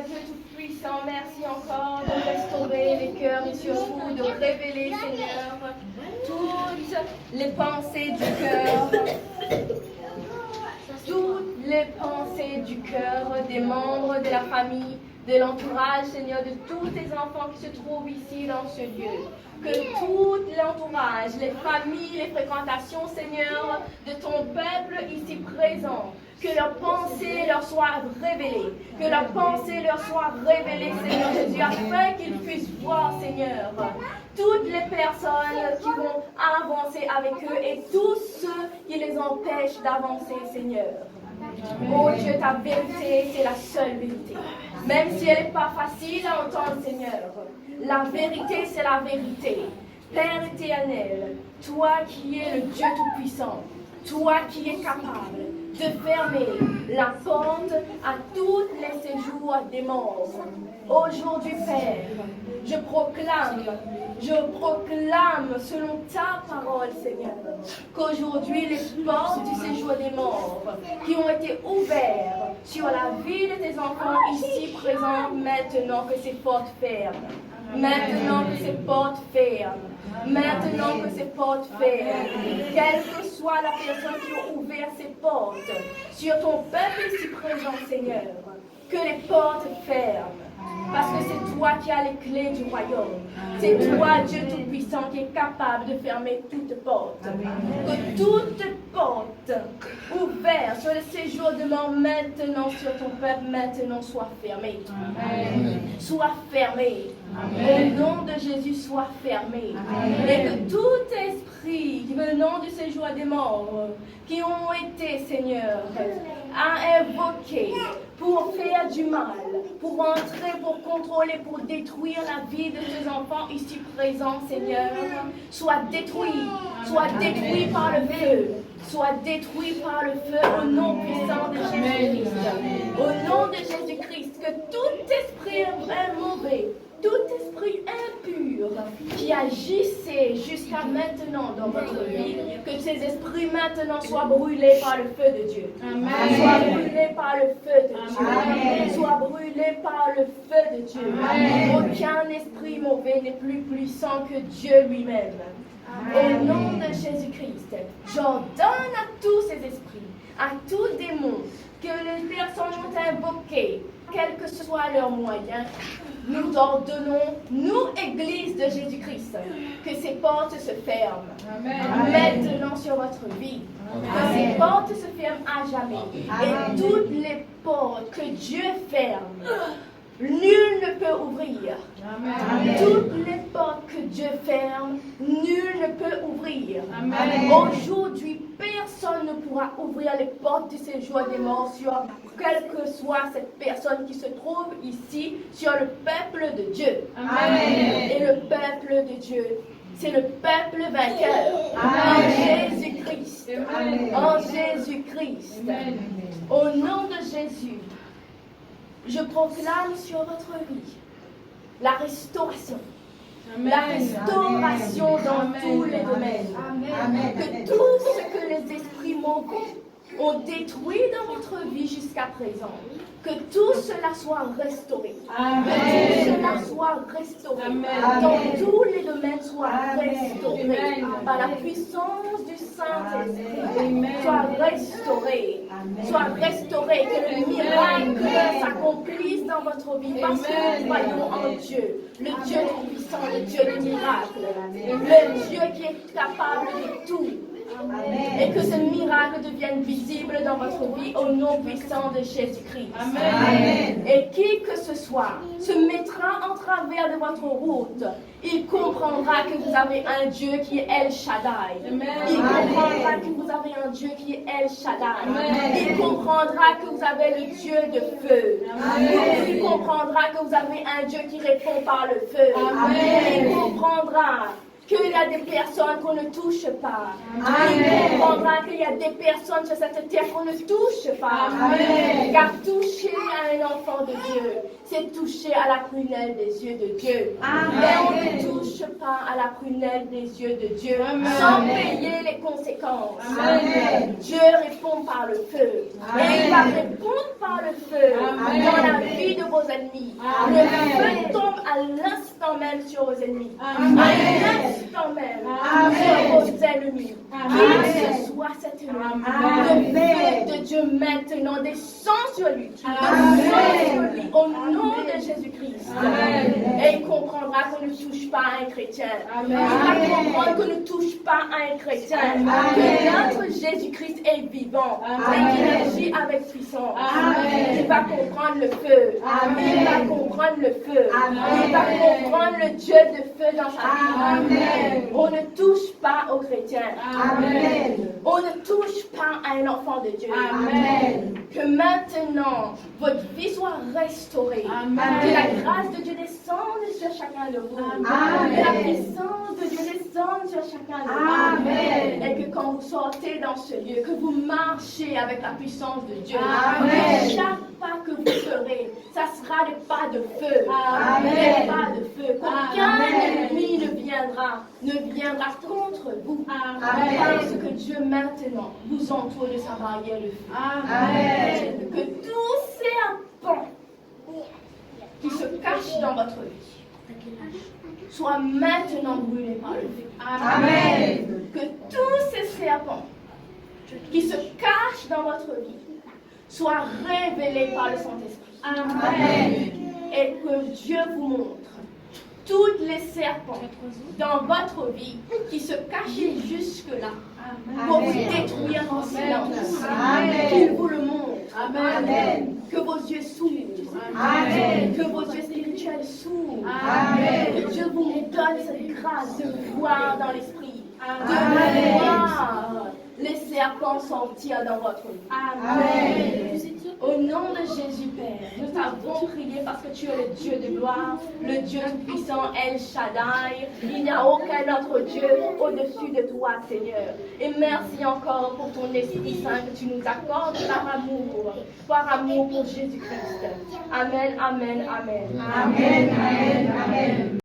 Dieu Tout-Puissant, merci encore de restaurer les cœurs et surtout de révéler, Seigneur, toutes les pensées du cœur, toutes les pensées du cœur des membres de la famille, de l'entourage, Seigneur, de tous tes enfants qui se trouvent ici dans ce lieu. Que tout l'entourage, les familles, les fréquentations, Seigneur, de ton peuple ici présent, que leurs pensées leur soient révélées, que leurs pensées leur soient révélées, Seigneur Jésus, afin qu'ils puissent voir, Seigneur, toutes les personnes qui vont avancer avec eux et tous ceux qui les empêchent d'avancer, Seigneur. Oh Dieu, ta vérité, c'est la seule vérité. Même si elle n'est pas facile à entendre, Seigneur, la vérité, c'est la vérité. Père éternel, toi qui es le Dieu Tout-Puissant, toi qui es capable de fermer la porte à tous les séjours des morts. Aujourd'hui, Père, je proclame selon ta parole, Seigneur, qu'aujourd'hui les portes du séjour des morts qui ont été ouvertes sur la vie de tes enfants ici présents, maintenant que ces portes ferment. Maintenant que ces portes ferment. Maintenant que ces portes ferment. Quelle que soit la personne qui a ouvert ces portes sur ton peuple ici présent, Seigneur, que les portes ferment. Parce que c'est toi qui as les clés du royaume. C'est toi, Dieu Tout-Puissant, qui est capable de fermer toute porte. Que toute porte ouverte sur le séjour de mort maintenant sur ton peuple, maintenant soit fermée. Soit fermée. Au nom de Jésus, soit fermé. Et que tout esprit venant du séjour des morts, qui ont été, Seigneur, à invoquer pour faire du mal, pour entrer, pour contrôler, pour détruire la vie de tes enfants ici présents, Seigneur, soit détruit par le feu. Soit détruit par le feu au nom puissant de Jésus-Christ. Au nom de Jésus-Christ, que tout esprit mauvais, tout esprit impur qui agissait jusqu'à maintenant dans votre vie, que ces esprits maintenant soient brûlés par le feu de Dieu. Amen. Soient brûlés par le feu de Dieu. Amen. Soient brûlés par le feu de Dieu. Amen. Aucun esprit mauvais n'est plus puissant que Dieu lui-même. Au nom de Jésus-Christ, j'ordonne à tous ces esprits, à tous démons, que les personnes ont invoqués, quels que soient leurs moyens, nous ordonnons, nous, Église de Jésus-Christ, que ces portes se ferment. Amen. Maintenant sur votre vie. Amen. Que ces portes se ferment à jamais. Amen. Et toutes les portes que Dieu ferme, nul ne peut ouvrir. Amen. Toutes les portes que Dieu ferme, nul ne peut ouvrir. Amen. Aujourd'hui, personne ne pourra ouvrir les portes du séjour des morts sur quelle que soit cette personne qui se trouve ici, sur le peuple de Dieu. Amen. Et le peuple de Dieu, c'est le peuple vainqueur. Amen. En Jésus-Christ. En Jésus-Christ. Au nom de Jésus, je proclame sur votre vie la restauration. Amen. La restauration dans tous les domaines. Amen. Que tout ce que les esprits mauvais ont détruit dans votre vie jusqu'à présent, que tout cela soit restauré. Amen. Que tout cela soit restauré. Amen. Dans tous les domaines soit restauré. Amen. Par la puissance du Saint-Esprit. Soit restauré. Amen. Soit restauré. Que le miracle s'accomplisse dans votre vie. Parce que nous croyons en Dieu. Le Dieu tout-puissant, le Dieu des miracles. Le Dieu qui est capable de tout. Amen. Et que ce miracle devienne visible dans votre vie au nom puissant de Jésus-Christ. Amen. Et qui que ce soit se mettra en travers de votre route, il comprendra que vous avez un Dieu qui est El Shaddai. Amen. Il comprendra que vous avez un Dieu qui est El Shaddai. Amen. Il comprendra que vous avez le Dieu de feu. Amen. Il comprendra que vous avez un Dieu qui répond par le feu. Amen. Il comprendra qu'il y a des personnes qu'on ne touche pas. Il comprendra qu'il y a des personnes sur cette terre qu'on ne touche pas. Car toucher à un enfant de Dieu, c'est toucher à la prunelle des yeux de Dieu. Mais on ne touche pas à la prunelle des yeux de Dieu sans payer les conséquences. Dieu répond par le feu. Et il va répondre par le feu dans la vie de vos ennemis. Le feu tombe à l'instant même sur vos ennemis. À l'instant même sur vos ennemis. Qui que ce soit cet ennemi, le feu de Dieu maintenant descend sur lui. Au nom de Jésus-Christ. Et il comprendra qu'on ne touche pas à un chrétien. Il va comprendre qu'on ne touche pas à un chrétien. Que notre Jésus-Christ est vivant et qu'il agit avec puissance. Il va comprendre le feu. Il va comprendre le feu. Il va comprendre le Dieu de feu dans sa vie. On ne touche pas aux chrétiens. On ne touche pas à un enfant de Dieu. Que maintenant, votre vie soit restaurée. Que la grâce de Dieu descende sur chacun de vous. Que la puissance de Dieu descende sur chacun de vous. Et que quand vous sortez dans ce lieu, que vous marchez avec la puissance de Dieu. Que chaque pas que vous ferez, ça sera des pas de feu. Des pas de feu. Qu'aucun ennemi ne viendra contre vous. Parce que Dieu maintenant vous entoure de sa barrière de feu. Que tous ces serpents qui se cachent dans votre vie soient maintenant brûlés par le feu. Que tous ces serpents qui se cachent dans votre vie soient révélés par le Saint-Esprit. Et que Dieu vous montre tous les serpents dans votre vie qui se cachaient jusque-là pour vous détruire en silence. Qu'il vous le montre. Que vos yeux s'ouvrent. Que vos yeux spirituels s'ouvrent. Que Dieu vous donne cette grâce de voir dans l'esprit. De voir les serpents sortir dans votre vie. Au nom de Jésus, Père, nous t'avons prié parce que tu es le Dieu de gloire, le Dieu puissant, El Shaddai. Il n'y a aucun autre Dieu au-dessus de toi, Seigneur. Et merci encore pour ton Esprit Saint que tu nous accordes par amour pour Jésus-Christ. Amen, amen, amen. Amen, amen, amen.